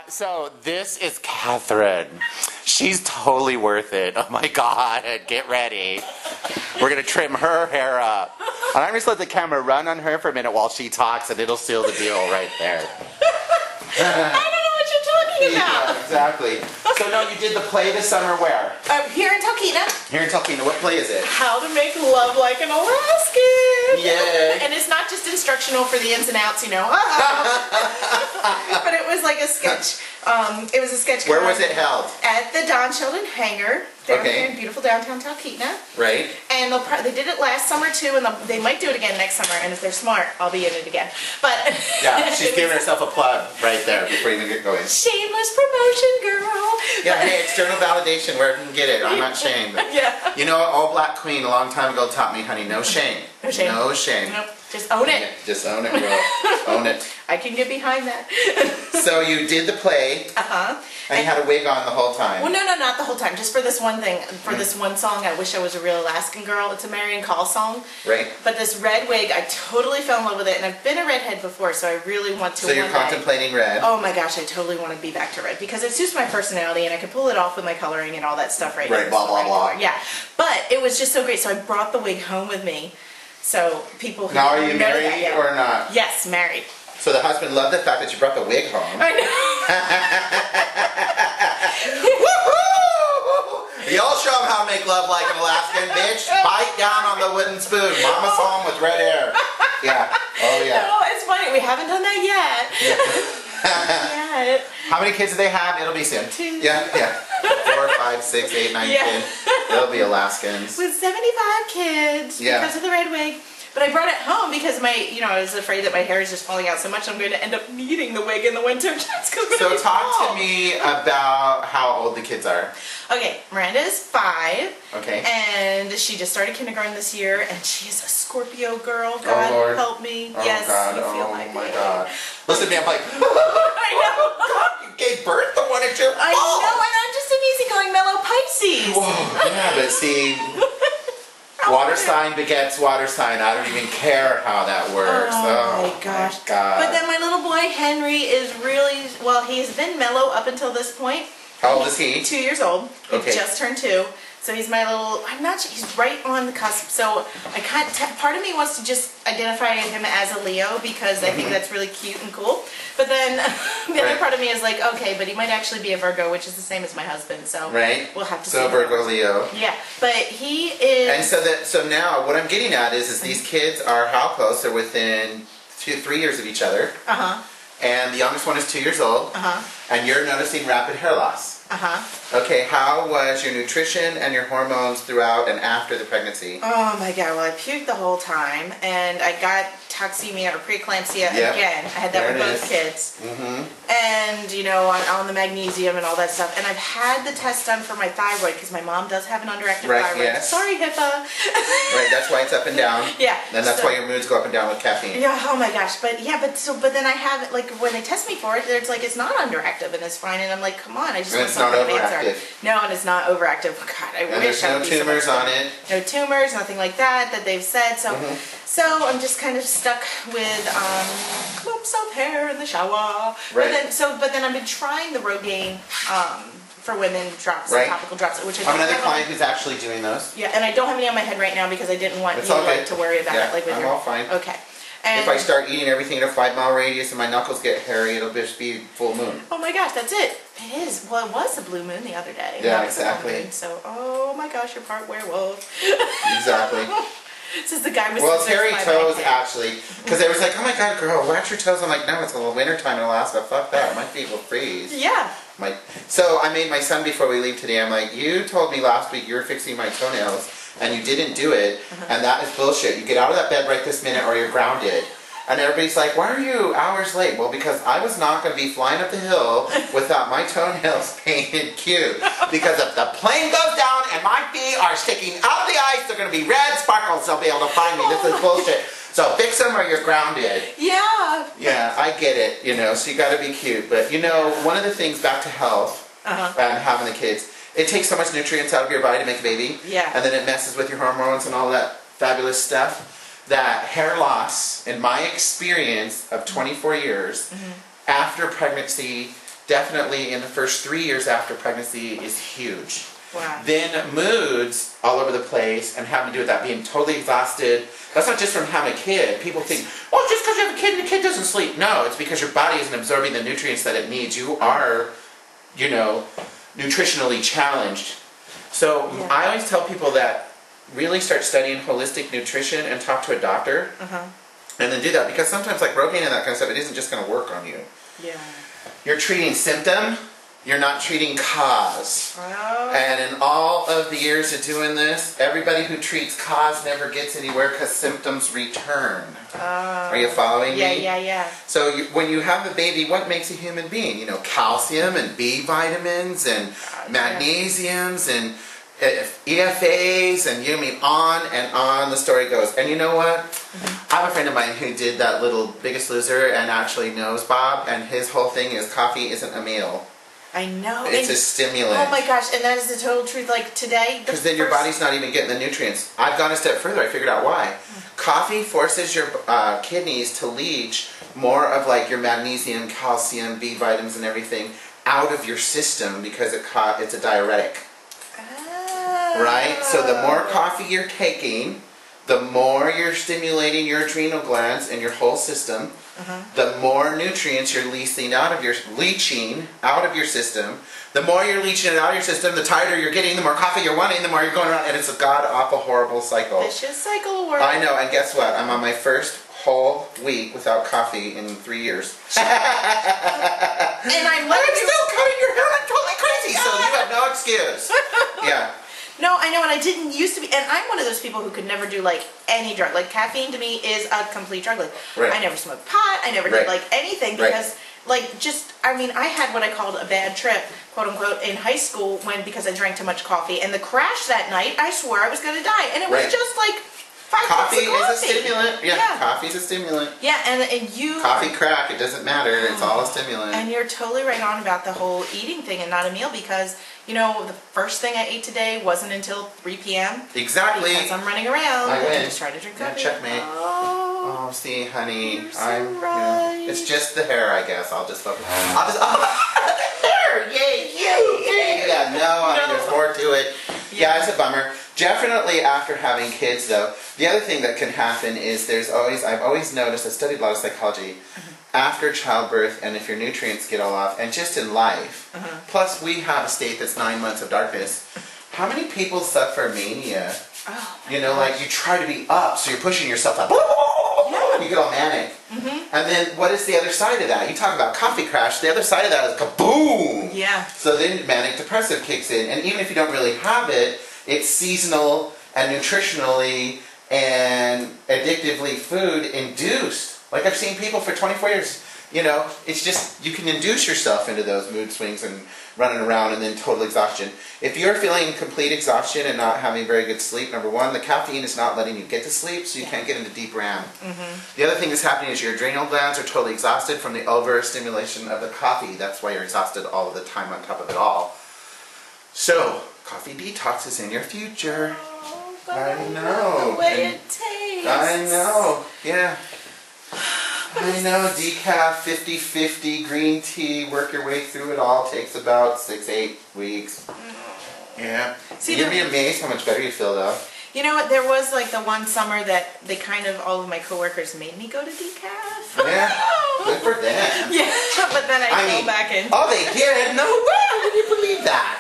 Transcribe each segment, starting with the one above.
So this is Catherine. She's totally worth it. Oh my God, get ready. We're gonna trim her hair up. And I'm just let the camera run on her for a minute while she talks and it'll seal the deal right there. I don't know what you're talking about. Yeah, exactly. So no, you did the play this summer where? Here in Talkeetna. Here in Talkeetna. What play is it? How to make love like an Alaskan. Yay. And it's not just instructional for the ins and outs, you know. But it was like a sketch. It was a sketch. Where was it held? At the Don Sheldon Hangar. Down here in beautiful downtown Talkeetna. Right. And they did it last summer too, and they might do it again next summer. And if they're smart, I'll be in it again. But yeah, she's giving herself a plug right there before you even get going. Shameless promotion, girl. Yeah, hey, external validation, where you can get it. I'm not shamed. Yeah. You know, an all black queen a long time ago taught me, honey, no shame. No shame. No shame. Nope. Just own it. Yeah, just own it, girl. Own it. I can get behind that. So you did the play. And you had a wig on the whole time. Well, no, not the whole time. Just for this one thing, for this one song, I Wish I Was a Real Alaskan Girl. It's a Marian Call song. Right. But this red wig, I totally fell in love with it, and I've been a redhead before, so I really want to. So you're contemplating red. Oh my gosh, I totally want to be back to red because it suits my personality, and I can pull it off with my coloring and all that stuff right now. Right. Blah blah blah. Yeah, but it was just so great. So I brought the wig home with me. So people who now are you know married that, yeah. or not? Yes, married. So the husband loved the fact that you brought the wig home. I know. Y'all show them how to make love like an Alaskan, bitch. Bite down on the wooden spoon. Mama's home with red hair. Yeah. Oh yeah. No, it's funny. We haven't done that yet. Yet. How many kids do they have? It'll be soon. 2. Yeah. 4, 5, 6, 8, 9, 10. It'll be Alaskans. With 75 kids because of the red wig. But I brought it home because I was afraid that my hair is just falling out so much I'm going to end up needing the wig in the winter just because So talk to me about how old the kids are. Okay, Miranda is 5. Okay. And she just started kindergarten this year, and she is a Scorpio girl. God Lord. help me. Oh, yes, God. you feel Oh my my pain. God. Listen to me, I'm like, I know. God, you gave birth to one of your I know, and I'm just an easygoing mellow Pisces. Whoa, yeah, but see, water sign begets water sign. I don't even care how that works. Oh my gosh. God. But then my little boy Henry is really, well, he's been mellow up until this point. How old is he? 2 years old. Okay. He just turned 2. So he's my little, I'm not sure, he's right on the cusp. So part of me wants to just identify him as a Leo because I think that's really cute and cool. But then the other part of me is like, okay, but he might actually be a Virgo, which is the same as my husband. So we'll have to see. So Virgo, Leo. Yeah, but he is. And so now what I'm getting at is these kids are how close? They're within 3 years of each other. And the youngest one is 2 years old. And you're noticing rapid hair loss. Okay, how was your nutrition and your hormones throughout and after the pregnancy? Oh my God, well I puked the whole time and I got toxemia or preeclampsia again. I had that with both kids. And on the magnesium and all that stuff. And I've had the test done for my thyroid because my mom does have an underactive thyroid. Yes. Sorry, HIPAA. Right, that's why it's up and down. Yeah. And that's why your moods go up and down with caffeine. Yeah, oh my gosh. But then I have it, like when they test me for it, it's like it's not underactive and it's fine. And I'm like, come on, I just want something overactive. No, and it's not overactive. God, I wish I would be so much tumors on it. No tumors, nothing like that they've said. So so I'm just kind of stuck with clumps of hair in the shower. Right. But then I've been trying the Rogaine for women drops, topical drops, which I have another client who's actually doing those. Yeah, and I don't have any on my head right now because I didn't want you to worry about it. Like with I'm all fine. Okay. And if I start eating everything in a 5-mile radius and my knuckles get hairy, it'll just be full moon. Oh my gosh, that's it. It is. Well, it was a blue moon the other day. Yeah, exactly. So, oh my gosh, you're part werewolf. Exactly. This is the guy with it's hairy toes actually, because they was like, oh my God, girl, wax your toes. I'm like, no, it's a little winter time in Alaska. Fuck that, my feet will freeze. Yeah. So I made my son before we leave today. I'm like, you told me last week you were fixing my toenails, and you didn't do it, and that is bullshit. You get out of that bed right this minute, or you're grounded. And everybody's like, why are you hours late? Well, because I was not going to be flying up the hill without my toenails painted cute. Because if the plane goes down and my feet are sticking out of the ice, they're going to be red sparkles. They'll be able to find me. This is bullshit. So fix them or you're grounded. Yeah. Yeah, I get it, so you got to be cute. But, one of the things back to health and having the kids, it takes so much nutrients out of your body to make a baby. Yeah. And then it messes with your hormones and all that fabulous stuff. That hair loss, in my experience of 24 years, after pregnancy definitely in the first 3 years after pregnancy is huge. Wow. Then moods all over the place and having to do with that, being totally exhausted. That's not just from having a kid. People think, oh, just because you have a kid and the kid doesn't sleep. No, it's because your body isn't absorbing the nutrients that it needs. You are, you know, nutritionally challenged. So I always tell people that really start studying holistic nutrition and talk to a doctor. And then do that, because sometimes like Rogaine and that kind of stuff, it isn't just going to work on you. Yeah. You're treating symptom, you're not treating cause. Oh. And in all of the years of doing this, everybody who treats cause never gets anywhere because symptoms return. Are you following me? Yeah. So when you have a baby, what makes a human being? You know, calcium and B vitamins and magnesiums and EFAs, and you mean on and on the story goes. And you know what? I have a friend of mine who did that little Biggest Loser and actually knows Bob, and his whole thing is coffee isn't a meal. I know. It's a stimulant. Oh my gosh, and that is the total truth. Like today, because then your body's not even getting the nutrients. I've gone a step further. I figured out why. Coffee forces your kidneys to leach more of like your magnesium, calcium, B vitamins, and everything out of your system because it's a diuretic. Right? So the more coffee you're taking, the more you're stimulating your adrenal glands and your whole system, the more nutrients you're leaching out of your system. The more you're leaching it out of your system, the tighter you're getting, the more coffee you're wanting, the more you're going around, and it's a god-awful, horrible cycle. Vicious cycle of work. I know, and guess what? I'm on my first whole week without coffee in 3 years. And I'm still cutting your hair like totally crazy, so you have no excuse. Yeah. No, I know, and I didn't used to be, and I'm one of those people who could never do like any drug. Like caffeine to me is a complete drug. Like I never smoked pot, I never did like anything because like just, I mean, I had what I called a bad trip, quote unquote, in high school because I drank too much coffee. And the crash that night, I swore I was going to die, and it was just like 5 cups of coffee. Coffee is a stimulant. Yeah, coffee's a stimulant. Yeah, and you... Coffee, crack, it doesn't matter. It's all a stimulant. And you're totally right on about the whole eating thing and not a meal because, you know, the first thing I ate today wasn't until 3 p.m. Exactly. Because I'm running around. I win. And just trying to drink coffee. Checkmate. Oh, see, honey. You're so right. You know, it's just the hair, I guess. I'll just focus. Hair! Yay! Yeah, no, I mean, there's more to it. Yeah, it's a bummer. Definitely after having kids, though, the other thing that can happen is I've always noticed, I've studied a lot of psychology, after childbirth, and if your nutrients get all off, and just in life, plus we have a state that's 9 months of darkness, how many people suffer mania? Oh, you know, like you try to be up, so you're pushing yourself up, and you get all manic. And then what is the other side of that? You talk about coffee crash, the other side of that is kaboom! Yeah. So then manic depressive kicks in, and even if you don't really have it, it's seasonal and nutritionally and addictively food induced. Like I've seen people for 24 years, you know, it's just, you can induce yourself into those mood swings and running around and then total exhaustion. If you're feeling complete exhaustion and not having very good sleep, number one, the caffeine is not letting you get to sleep, so you can't get into deep REM. The other thing that's happening is your adrenal glands are totally exhausted from the overstimulation of the coffee. That's why you're exhausted all of the time on top of it all. So, coffee detox is in your future. I know. The way it tastes. I know. Yeah. I know. Decaf, 50-50, green tea, work your way through it all. Takes about 6-8 weeks. Yeah. See, You'd be amazed how much better you feel, though. You know what? There was like the one summer that they kind of, all of my coworkers made me go to decaf. Yeah. Good for them. Yeah. But then I fell back in. Oh, they did? No way. Would you believe that?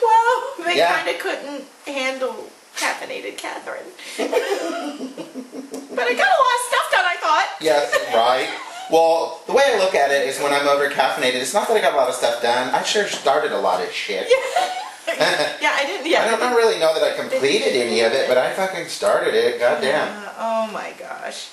Well, they kind of couldn't handle caffeinated Catherine. But I got a lot of stuff done, I thought. Yes, right. Well, the way I look at it is when I'm over caffeinated, it's not that I got a lot of stuff done. I sure started a lot of shit. Yeah, I didn't. Yeah. I don't really know that I completed any of it, but I fucking started it. Goddamn. Oh my gosh.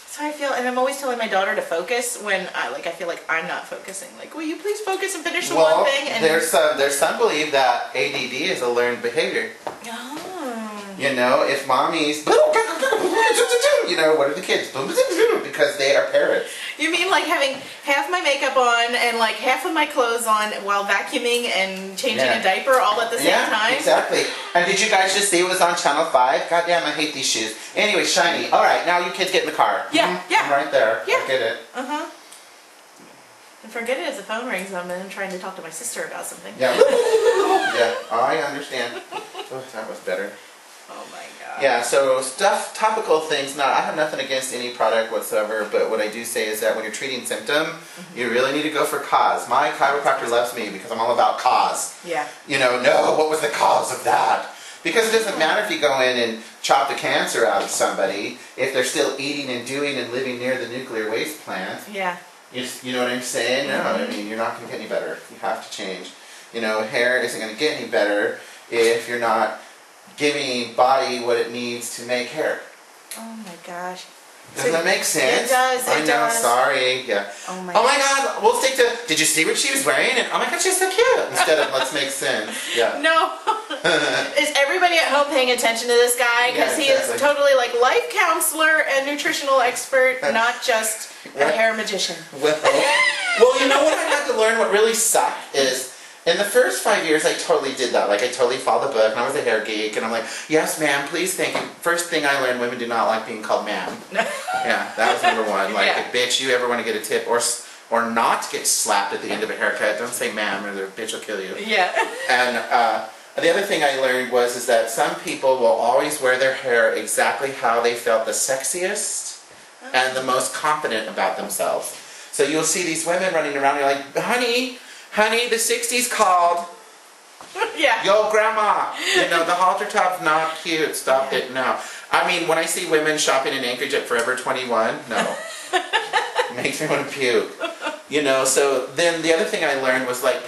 So I feel, and I'm always telling my daughter to focus when I feel like I'm not focusing. Like, will you please focus and finish the one thing? And there's some believe that ADD is a learned behavior. Oh. You know, if mommy's, you know, what are the kids? Because they are parrots. You mean like having half my makeup on and like half of my clothes on while vacuuming and changing a diaper all at the same time? Yeah, exactly. And did you guys just see it was on Channel 5? Goddamn, I hate these shoes. Anyway, shiny. All right, now you kids get in the car. Yeah, yeah. I'm right there. Yeah. I get it. And forget it as the phone rings. I'm then trying to talk to my sister about something. Yeah. Yeah, I understand. Oh, that was better. Oh my god. Yeah, so topical things. Now, I have nothing against any product whatsoever, but what I do say is that when you're treating symptom, you really need to go for cause. My chiropractor loves me because I'm all about cause. Yeah. You know, no, what was the cause of that? Because it doesn't matter if you go in and chop the cancer out of somebody, if they're still eating and doing and living near the nuclear waste plant. Yeah. You know what I'm saying? No, I mean, you're not going to get any better. You have to change. You know, hair isn't going to get any better if you're not giving body what it needs to make hair. Oh my gosh. Does that make sense? It does. I know, sorry. Yeah. Oh my god, we'll stick to, did you see what she was wearing? And oh my god, she's so cute. Instead of, let's make sense. Yeah. No. Is everybody at home paying attention to this guy? Because he is totally like life counselor and nutritional expert, not just a hair magician. Well, you know what I had to learn? What really sucked is, in the first 5 years, I totally did that. Like, I totally followed the book, and I was a hair geek, and I'm like, yes, ma'am, please, thank you. First thing I learned, women do not like being called ma'am. Yeah, that was number one. Like, if bitch, you ever want to get a tip or not get slapped at the end of a haircut, don't say ma'am, or the bitch will kill you. Yeah. And the other thing I learned is that some people will always wear their hair exactly how they felt the sexiest and the most confident about themselves. So you'll see these women running around, and you're like, honey, the 60s called. Yeah. Yo, grandma. You know, the halter top's not cute. Stop it. No. I mean, when I see women shopping in Anchorage at Forever 21, no. It makes me want to puke. You know, so then the other thing I learned was like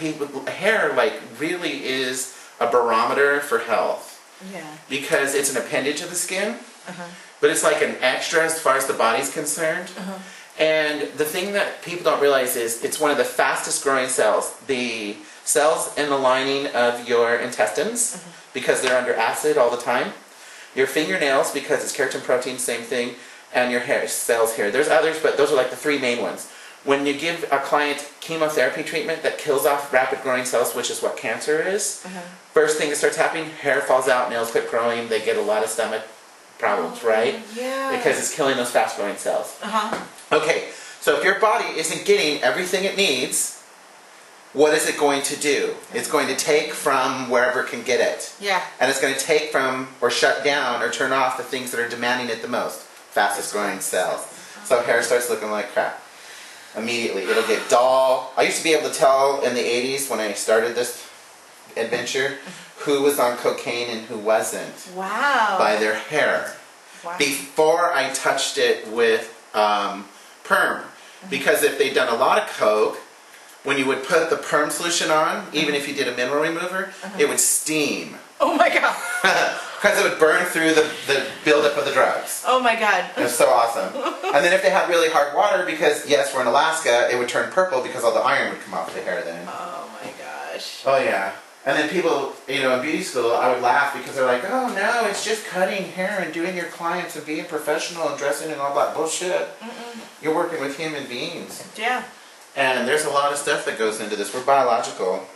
hair like really is a barometer for health. Yeah. Because it's an appendage of the skin, but it's like an extra as far as the body's concerned. And the thing that people don't realize is it's one of the fastest growing cells. The cells in the lining of your intestines, because they're under acid all the time. Your fingernails, because it's keratin protein, same thing. And your hair cells here. There's others, but those are like the three main ones. When you give a client chemotherapy treatment that kills off rapid growing cells, which is what cancer is, first thing that starts happening, hair falls out, nails quit growing, they get a lot of stomach problems, right? Yeah. Because it's killing those fast growing cells. Okay, so if your body isn't getting everything it needs, what is it going to do? It's going to take from wherever it can get it. Yeah. And it's going to take from or shut down or turn off the things that are demanding it the most. Fastest growing cells. So hair starts looking like crap. Immediately. It'll get dull. I used to be able to tell in the 80s when I started this adventure who was on cocaine and who wasn't. Wow. By their hair. Wow. Before I touched it with perm. Because if they'd done a lot of coke, when you would put the perm solution on, even if you did a mineral remover, it would steam. Oh my god. Because it would burn through the buildup of the drugs. Oh my god. It was so awesome. And then if they had really hard water, because yes, we're in Alaska, it would turn purple because all the iron would come off the hair then. Oh my gosh. Oh yeah. And then people, you know, in beauty school, I would laugh because they're like, oh no, it's just cutting hair and doing your clients and being professional and dressing and all that bullshit. You're working with human beings. Yeah. And there's a lot of stuff that goes into this. We're biological.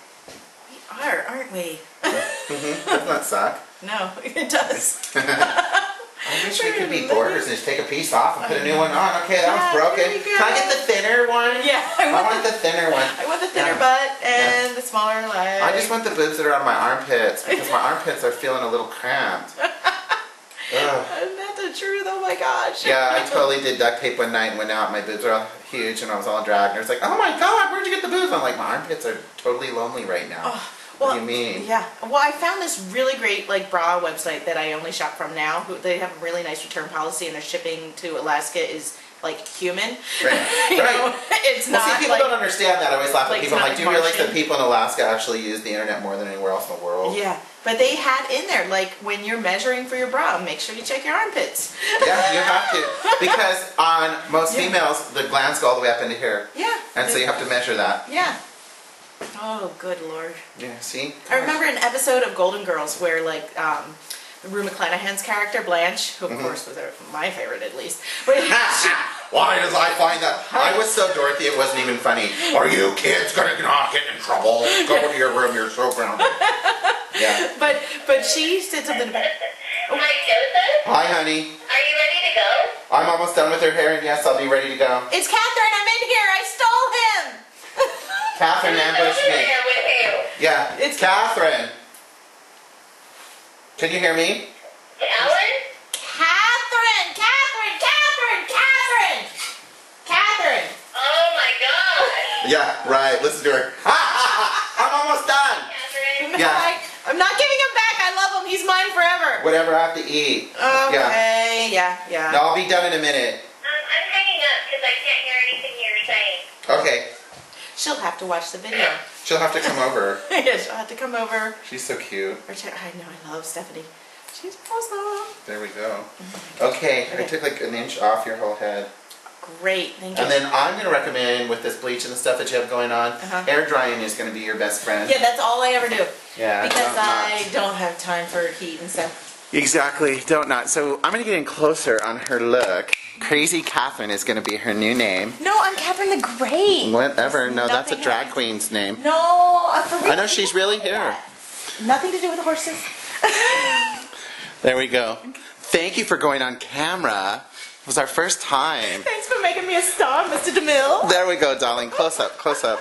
We are, aren't we? Doesn't that suck? No, it does. I wish we could be borders and just take a piece off and put a new one on. Okay, that one's broken. Can I get the thinner one? Yeah, I want the thinner one. I want the thinner butt and the smaller leg. I just want the boobs that are on my armpits because my armpits are feeling a little cramped. Isn't that the truth? Oh my gosh. Yeah, I totally did duct tape one night and went out. My boobs are all huge and I was all dragged. And it was like, oh my god, where'd you get the boobs? I'm like, my armpits are totally lonely right now. What do you mean? Yeah. Well, I found this really great like bra website that I only shop from now. They have a really nice return policy, and their shipping to Alaska is like human. Right. You know, it's not. See, people like, don't understand that. I always laugh at people. I'm like, do you realize Martian. that people in Alaska actually use the internet more than anywhere else in the world? Yeah. But they had in there, like, when you're measuring for your bra, make sure you check your armpits. Yeah, you have to. Because on most females, the glands go all the way up into here. Yeah. And so you have to measure that. Yeah. Oh, good lord. Yeah, see? I remember an episode of Golden Girls where, like, Rue McClanahan's character, Blanche, who of course was my favorite at least. But why does I find that? I was so Dorothy it wasn't even funny. Are you kids gonna not get in trouble? Go to your room, you're so grounded. Yeah. But she said something about... Hi, Joseph. Hi, honey. Are you ready to go? I'm almost done with her hair, and yes, I'll be ready to go. It's Catherine, I'm in here, I stole him! Catherine ambushed Over me. there with you. Yeah, it's Catherine. Can you hear me? Ellen? Catherine! Oh my god. Yeah, right. Listen to her. I'm almost done. Catherine. Yeah. I'm not giving him back. I love him. He's mine forever. Whatever I have to eat. Okay, yeah. No, I'll be done in a minute. I'm hanging up because I can't hear anything you're saying. Okay. She'll have to watch the video. She'll have to come over. Yeah, she'll have to come over. She's so cute. I know, I love Stephanie. She's awesome. There we go. Okay, I took like an inch off your whole head. Great, thank you. And then I'm going to recommend with this bleach and the stuff that you have going on, air drying is going to be your best friend. Yeah, that's all I ever do. Yeah. Because I don't have time for heat and stuff. Exactly, don't not. So I'm going to get in closer on her look. Crazy Catherine is going to be her new name. No, I'm Catherine the Great. Whatever, no, that's a Nothing drag else. queen's name. No, for real. I know she's really here. Nothing to do with the horses. There we go. Thank you for going on camera. It was our first time. Thanks for making me a star, Mr. DeMille. There we go, darling. Close up, close up.